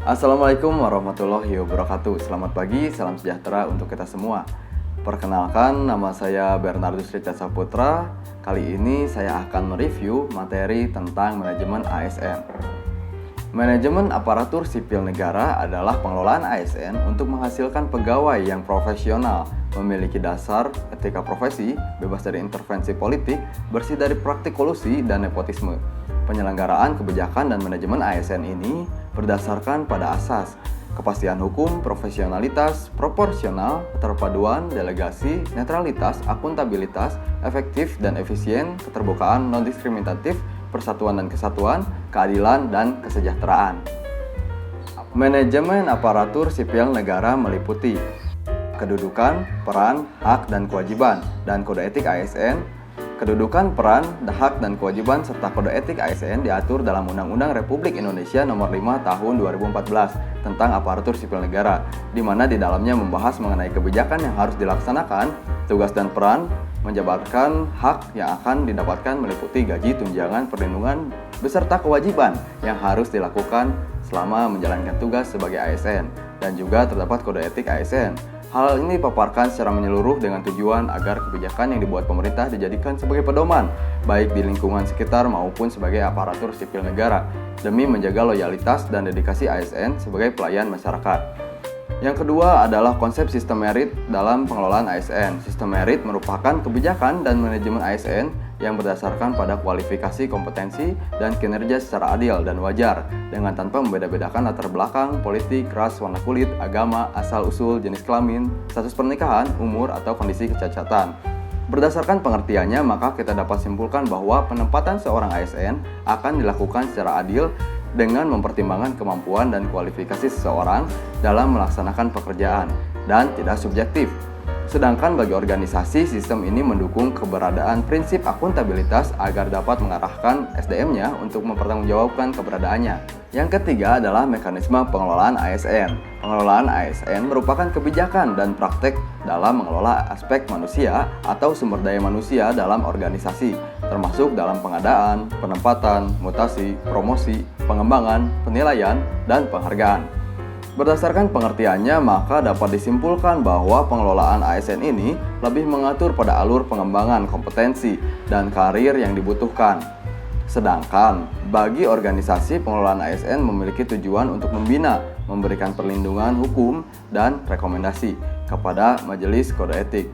Assalamualaikum warahmatullahi wabarakatuh. Selamat pagi, salam sejahtera untuk kita semua. Perkenalkan, nama saya Bernardus Richard Saputra. Kali ini saya akan mereview materi tentang manajemen ASN. Manajemen aparatur sipil negara adalah pengelolaan ASN untuk menghasilkan pegawai yang profesional, memiliki dasar etika profesi, bebas dari intervensi politik, bersih dari praktik kolusi dan nepotisme. Penyelenggaraan kebijakan dan manajemen ASN ini berdasarkan pada asas kepastian hukum, profesionalitas, proporsional, keterpaduan, delegasi, netralitas, akuntabilitas, efektif dan efisien, keterbukaan, non-diskriminatif, persatuan dan kesatuan, keadilan dan kesejahteraan. Manajemen aparatur sipil negara meliputi kedudukan, peran, hak dan kewajiban, dan kode etik ASN. Kedudukan, peran, hak, dan kewajiban serta kode etik ASN diatur dalam Undang-Undang Republik Indonesia Nomor 5 Tahun 2014 tentang aparatur sipil negara, di mana di dalamnya membahas mengenai kebijakan yang harus dilaksanakan, tugas dan peran, menjabarkan hak yang akan didapatkan meliputi gaji, tunjangan, perlindungan, beserta kewajiban yang harus dilakukan selama menjalankan tugas sebagai ASN, dan juga terdapat kode etik ASN. Hal ini dipaparkan secara menyeluruh dengan tujuan agar kebijakan yang dibuat pemerintah dijadikan sebagai pedoman, baik di lingkungan sekitar maupun sebagai aparatur sipil negara, demi menjaga loyalitas dan dedikasi ASN sebagai pelayan masyarakat. Yang kedua adalah konsep sistem merit dalam pengelolaan ASN. Sistem merit merupakan kebijakan dan manajemen ASN yang berdasarkan pada kualifikasi, kompetensi, dan kinerja secara adil dan wajar, dengan tanpa membeda-bedakan latar belakang, politik, ras, warna kulit, agama, asal-usul, jenis kelamin, status pernikahan, umur, atau kondisi kecacatan. Berdasarkan pengertiannya, maka kita dapat simpulkan bahwa penempatan seorang ASN akan dilakukan secara adil dengan mempertimbangkan kemampuan dan kualifikasi seseorang dalam melaksanakan pekerjaan, dan tidak subjektif. Sedangkan bagi organisasi, sistem ini mendukung keberadaan prinsip akuntabilitas agar dapat mengarahkan SDM-nya untuk mempertanggungjawabkan keberadaannya. Yang ketiga adalah mekanisme pengelolaan ASN. Pengelolaan ASN merupakan kebijakan dan praktek dalam mengelola aspek manusia atau sumber daya manusia dalam organisasi, termasuk dalam pengadaan, penempatan, mutasi, promosi, pengembangan, penilaian, dan penghargaan. Berdasarkan pengertiannya, maka dapat disimpulkan bahwa pengelolaan ASN ini lebih mengatur pada alur pengembangan kompetensi dan karir yang dibutuhkan. Sedangkan bagi organisasi, pengelolaan ASN memiliki tujuan untuk membina, memberikan perlindungan hukum dan rekomendasi kepada Majelis Kode Etik,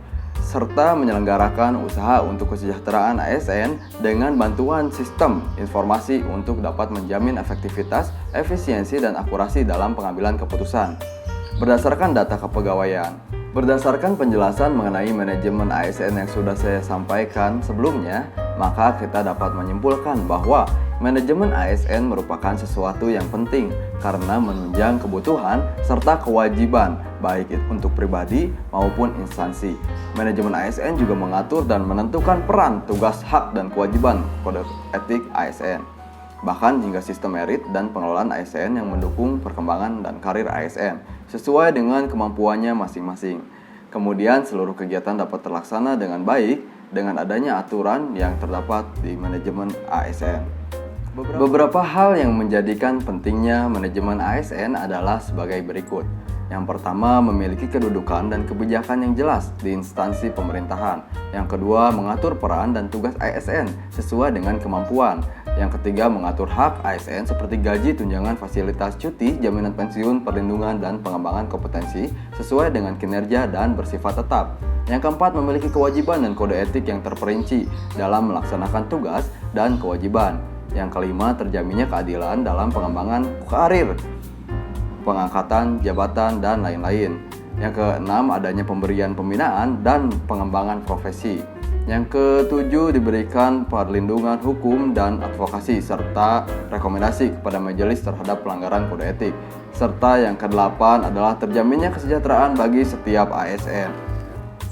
serta menyelenggarakan usaha untuk kesejahteraan ASN dengan bantuan sistem informasi untuk dapat menjamin efektivitas, efisiensi, dan akurasi dalam pengambilan keputusan. Berdasarkan data kepegawaian, berdasarkan penjelasan mengenai manajemen ASN yang sudah saya sampaikan sebelumnya, maka kita dapat menyimpulkan bahwa manajemen ASN merupakan sesuatu yang penting karena menunjang kebutuhan serta kewajiban baik untuk pribadi maupun instansi. Manajemen ASN juga mengatur dan menentukan peran, tugas, hak, dan kewajiban kode etik ASN. Bahkan hingga sistem merit dan pengelolaan ASN yang mendukung perkembangan dan karir ASN sesuai dengan kemampuannya masing-masing. Kemudian seluruh kegiatan dapat terlaksana dengan baik dengan adanya aturan yang terdapat di manajemen ASN. Beberapa hal yang menjadikan pentingnya manajemen ASN adalah sebagai berikut. Yang pertama, memiliki kedudukan dan kebijakan yang jelas di instansi pemerintahan. Yang kedua, mengatur peran dan tugas ASN sesuai dengan kemampuan. Yang ketiga, mengatur hak ASN seperti gaji, tunjangan, fasilitas cuti, jaminan pensiun, perlindungan, dan pengembangan kompetensi sesuai dengan kinerja dan bersifat tetap. Yang keempat, memiliki kewajiban dan kode etik yang terperinci dalam melaksanakan tugas dan kewajiban. Yang kelima, terjaminnya keadilan dalam pengembangan karir, pengangkatan, jabatan, dan lain-lain. Yang keenam, adanya pemberian pembinaan dan pengembangan profesi. Yang ketujuh, diberikan perlindungan hukum dan advokasi serta rekomendasi kepada majelis terhadap pelanggaran kode etik. Serta yang kedelapan adalah terjaminnya kesejahteraan bagi setiap ASN.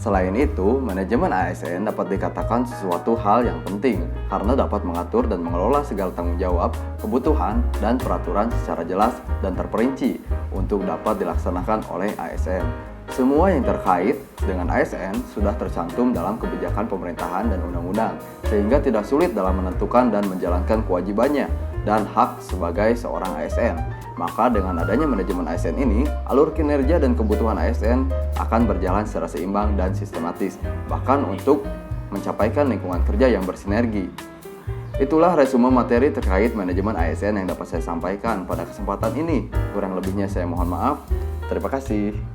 Selain itu, manajemen ASN dapat dikatakan sesuatu hal yang penting karena dapat mengatur dan mengelola segala tanggung jawab, kebutuhan, dan peraturan secara jelas dan terperinci untuk dapat dilaksanakan oleh ASN. Semua yang terkait dengan ASN sudah tercantum dalam kebijakan pemerintahan dan undang-undang, sehingga tidak sulit dalam menentukan dan menjalankan kewajibannya. dan hak sebagai seorang ASN. Maka dengan adanya manajemen ASN ini, alur kinerja dan kebutuhan ASN akan berjalan secara seimbang dan sistematis, bahkan untuk mencapaikan lingkungan kerja yang bersinergi. Itulah resume materi terkait manajemen ASN yang dapat saya sampaikan pada kesempatan ini. Kurang lebihnya saya mohon maaf. Terima kasih.